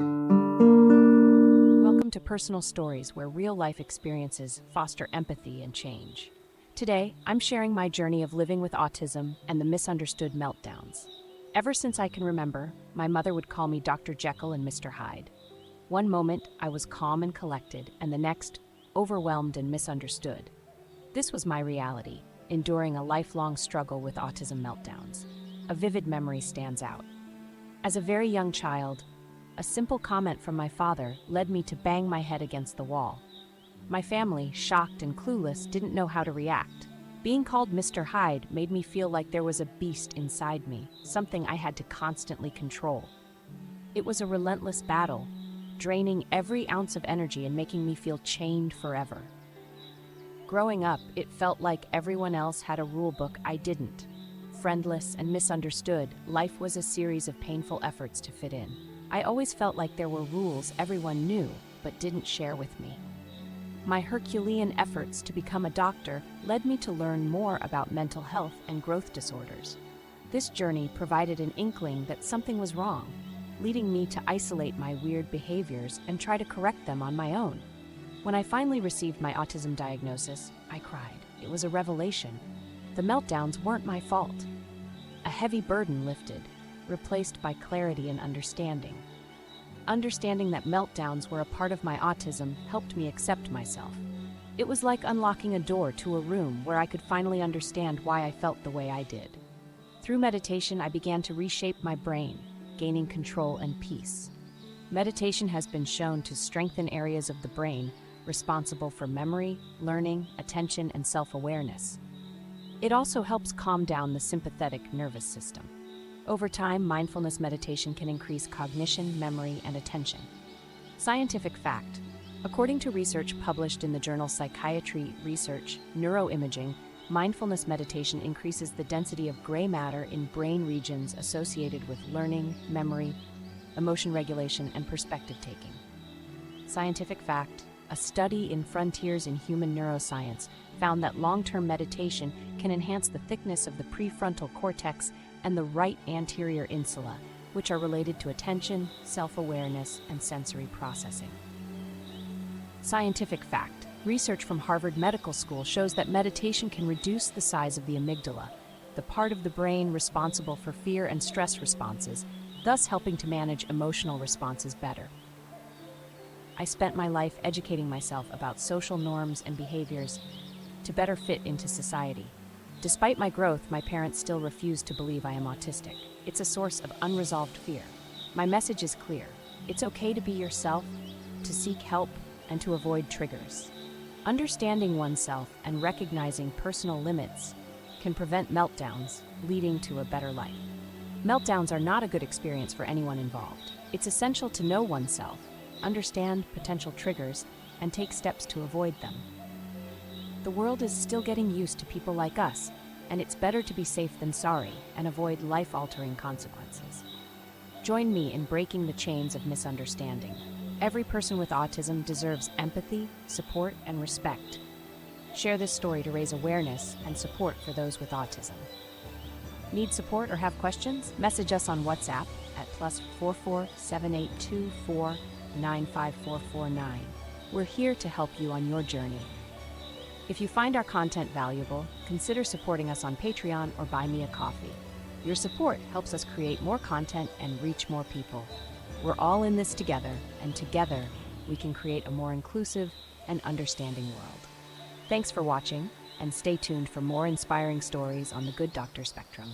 Welcome to Personal Stories, where real life experiences foster empathy and change. Today, I'm sharing my journey of living with autism and the misunderstood meltdowns. Ever since I can remember, my mother would call me Dr. Jekyll and Mr. Hyde. One moment, I was calm and collected, and the next, overwhelmed and misunderstood. This was my reality, enduring a lifelong struggle with autism meltdowns. A vivid memory stands out. As a very young child, a simple comment from my father led me to bang my head against the wall. My family, shocked and clueless, didn't know how to react. Being called Mr. Hyde made me feel like there was a beast inside me, something I had to constantly control. It was a relentless battle, draining every ounce of energy and making me feel chained forever. Growing up, it felt like everyone else had a rulebook I didn't. Friendless and misunderstood, life was a series of painful efforts to fit in. I always felt like there were rules everyone knew, but didn't share with me. My Herculean efforts to become a doctor led me to learn more about mental health and growth disorders. This journey provided an inkling that something was wrong, leading me to isolate my weird behaviors and try to correct them on my own. When I finally received my autism diagnosis, I cried. It was a revelation. The meltdowns weren't my fault. A heavy burden lifted, replaced by clarity and understanding. Understanding that meltdowns were a part of my autism helped me accept myself. It was like unlocking a door to a room where I could finally understand why I felt the way I did. Through meditation, I began to reshape my brain, gaining control and peace. Meditation has been shown to strengthen areas of the brain responsible for memory, learning, attention, and self-awareness. It also helps calm down the sympathetic nervous system. Over time, mindfulness meditation can increase cognition, memory, and attention. Scientific fact: according to research published in the journal Psychiatry Research Neuroimaging, mindfulness meditation increases the density of gray matter in brain regions associated with learning, memory, emotion regulation, and perspective taking. Scientific fact: a study in Frontiers in Human Neuroscience found that long-term meditation can enhance the thickness of the prefrontal cortex and the right anterior insula, which are related to attention, self-awareness, and sensory processing. Scientific fact: research from Harvard Medical School shows that meditation can reduce the size of the amygdala, the part of the brain responsible for fear and stress responses, thus helping to manage emotional responses better. I spent my life educating myself about social norms and behaviors to better fit into society. Despite my growth, my parents still refuse to believe I am autistic. It's a source of unresolved fear. My message is clear. It's okay to be yourself, to seek help, and to avoid triggers. Understanding oneself and recognizing personal limits can prevent meltdowns, leading to a better life. Meltdowns are not a good experience for anyone involved. It's essential to know oneself, understand potential triggers, and take steps to avoid them. The world is still getting used to people like us, and it's better to be safe than sorry and avoid life-altering consequences. Join me in breaking the chains of misunderstanding. Every person with autism deserves empathy, support, and respect. Share this story to raise awareness and support for those with autism. Need support or have questions? Message us on WhatsApp at +44 7824 95449. We're here to help you on your journey. If you find our content valuable, consider supporting us on Patreon or buy me a coffee. Your support helps us create more content and reach more people. We're all in this together, and together we can create a more inclusive and understanding world. Thanks for watching, and stay tuned for more inspiring stories on the Good Doctor spectrum.